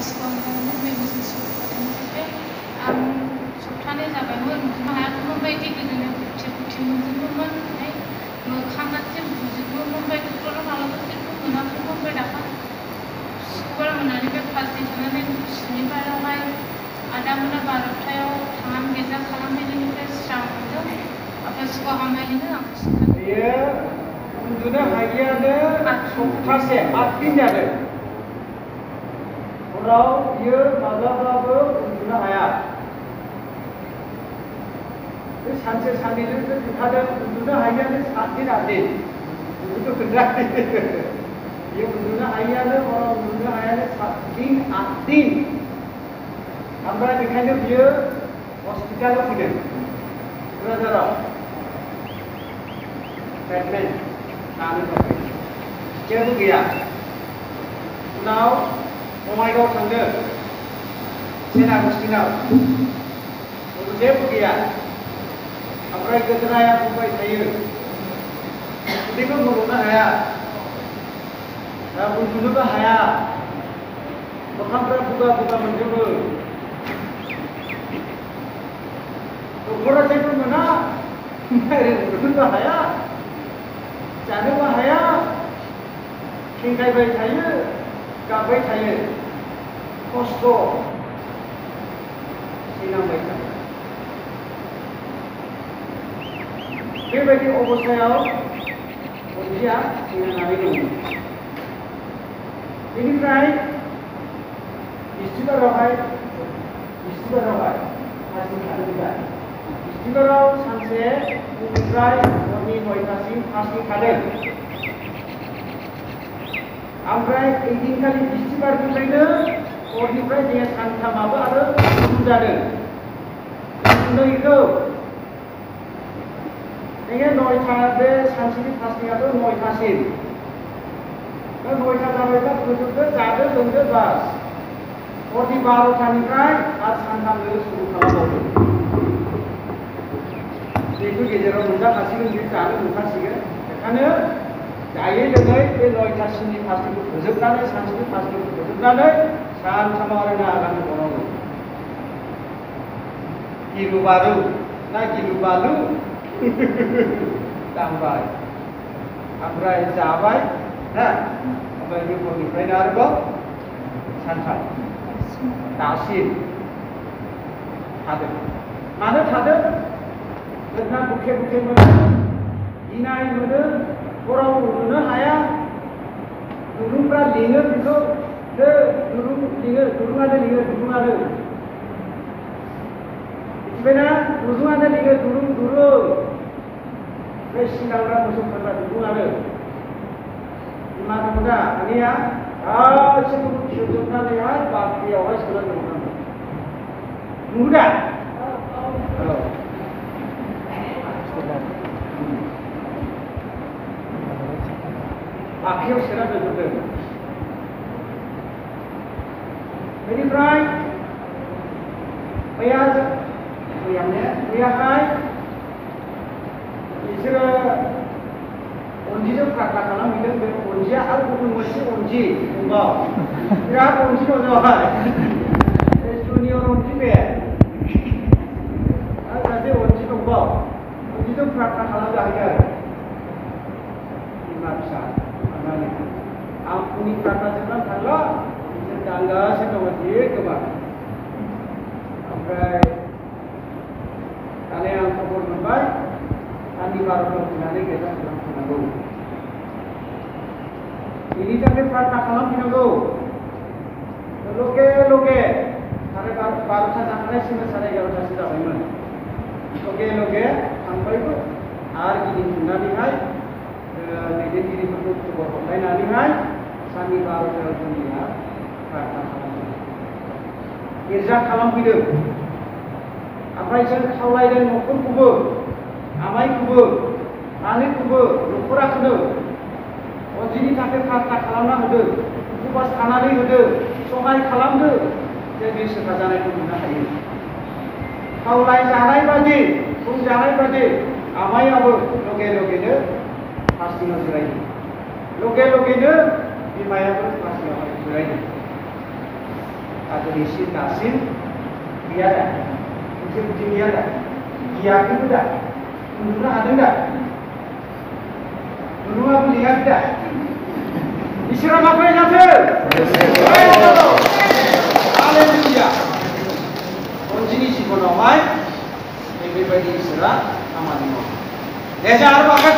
फार्स्टआव मुंबई बिजनेस स्कुलनिफ्राय आं सप्तानै जाबायमोन हायाखैमोन बायदि गोदोनो फुरथि मोनजोबोमोन ओमफ्राय मोखाङा जेबो बुजोबोमोन बाय डक्टरा मालाबा जेबो मोनाखैमोन ओमफ्राय दाखा सुक्रुबार मोनानि बे फार्स्ट दे थानानै सुनिबारावहाय आदामोना 12थायाव थांनानै गेजा खालामहैनायनिफ्राय स्रां मोनदों ओमफ्राय सिगाङाव हामहैनो आं बेयो उन्दुनो हायियानो सप्तासे 8 दिन जादों उनाव बियो माब्लाबाबो उन्दुनो हाया बे सानसे साननैजोंसो खोन्थादों उन्दुनो हायियानो 7 दिन 8 दिन बेखौथ' खोन्थायाखै बियो उन्दुनो हायियानो उनाव उन्दुनो हायानो 7 दिन 8 दिन ओमफ्राय बेखायनो बियो हस्पिटालाव फैदों क'क्राझाराव ट्रिटमेन्ट लानो थाखाय जेबो गैया उनाव बङाइगाव थांदों सेन आगस्टिनाव जेबो गैया ओमफ्राय गोदोनाया बुंबाय थायो उदैखौ गल'नो हाया उन्दुनोबो हाया मोखांफ्रा बुगा बुगा मोनजोबो डक्टरा जेबो मोना उन्दुनोबो हाया जानोबो हाया खेंखायबाय थायो गाबबाय थायो खस्थ' सैनांबाय थायो बेबायदि अबस्थायाव अनजिया थैनानै दं बेनिफ्राय बिस्तिबारावहाय फार्स्ट खादोंमोन बिस्तिबाराव सानसे फुंनिफ्राय हरनि 9टासिम फार्स्ट खादों ओमफ्राय ओइदिनखालि बिस्तिबारनिफ्रायनो हरनिफ्राय जोङो सानथामाबो आरो उन्दुजादों उन्दुनायखौ जोङो 9टा बे सानसेनि फार्स्टनियाथ' 9टासिम 9टा जाबायबा फोजोबदो जादो लोंदो बास हरनि 12टानिफ्राय आरो सानथामनो सुरु खालामबावदों बेखौ गेजेराव मोनजाखासिगोन बे जानो मोनखासिगोन बेखायनो जायै लोङै बे 9टासिमनि फार्स्टखौ फोजोबनानै सानसेनि फार्स्टखौ फोजोबनानै सानथामाव आरो नागारनो बावनांगौ गिलु बालु ना गिलु बालु दांबाय ओमफ्राय जाबाय ना ओमफ्राय बे हरनिफ्रायनो आरोबाव सानथाम दासिम थादों मानो थादों जोंना बुखे बुखे मोनो गिनाय मोनो हराव उन्दुनो हाया दुरुंफ्रा लिङो बेखौ दुरुङानो लिङो मिथिबायना दुरुङानो लिङो दुरुं बे सिगांग्रा मोसौ फानग्रा दुरुङानो मा दङ दा मानिया गासैखौबो खेवजोबनानैहाय बाख्रियावहाय सोनानै दोननांगौ नुदा बाख्रियाव सोना दोनजोबदों बेनिफ्राय मैयाहाय बिसोरो अनजिजों प्रार्थना खालामहैदों बे अनजिया आरो गुबुन मोनसे अनजि दंबाव बिराद अनजि दं बेवहाय जुनियर अनजि बे आरो सासे अनजि दंबाव अनजिजों प्रार्थना खालामजाहैयो आरो बिमा फिसा आं फुंनि प्रार्थना जोबनानै थांला बिसोर दांगासिनो दङ जि गोबां ओमफ्राय दाने आं खबर मोनबाय साननि 12टायाव फैनानै गेजा खालामफैनांगौ बेनि थाखाय प्रार्थना खालामफैनांगौ लगे साराय 12टा जाखानायसिम साराय 11टासो जाबायमोन लगे थांबायबो आरो गिदिंफिननानैहाय दैदेनगिरिफोरखौ खबर हरलायनानैहाय साननि 12टायाव जोंनिया प्रार्थना खालामदों गिर्जा खालामफैदों ओमफ्राय जों खावलायदों न'खरखौबो आमाइखौबो आनैखौबो न'खराखौनो अनजिनि थाखाय प्रार्थना खालामना होदो उपबास थानानै होदो सहाय खालामदो जे बे सोखा जानायखौ मोननो हायो खावलाय जानाय बादि बुंजानाय बादि आमाइयाबो लगेनो फार्स्टिङाव जिरायदों लगेनो बिमायाबो फार्स्टिङावहाय जिरायदों agresif dasim gaya dah, bukti gaya dah, gaya itu dah, menurut ada dah, menurut aku lihat dah. Isra apa yang ada? Haleluya. Onjini si konomai, everybody isra amalimo. Desa arba kat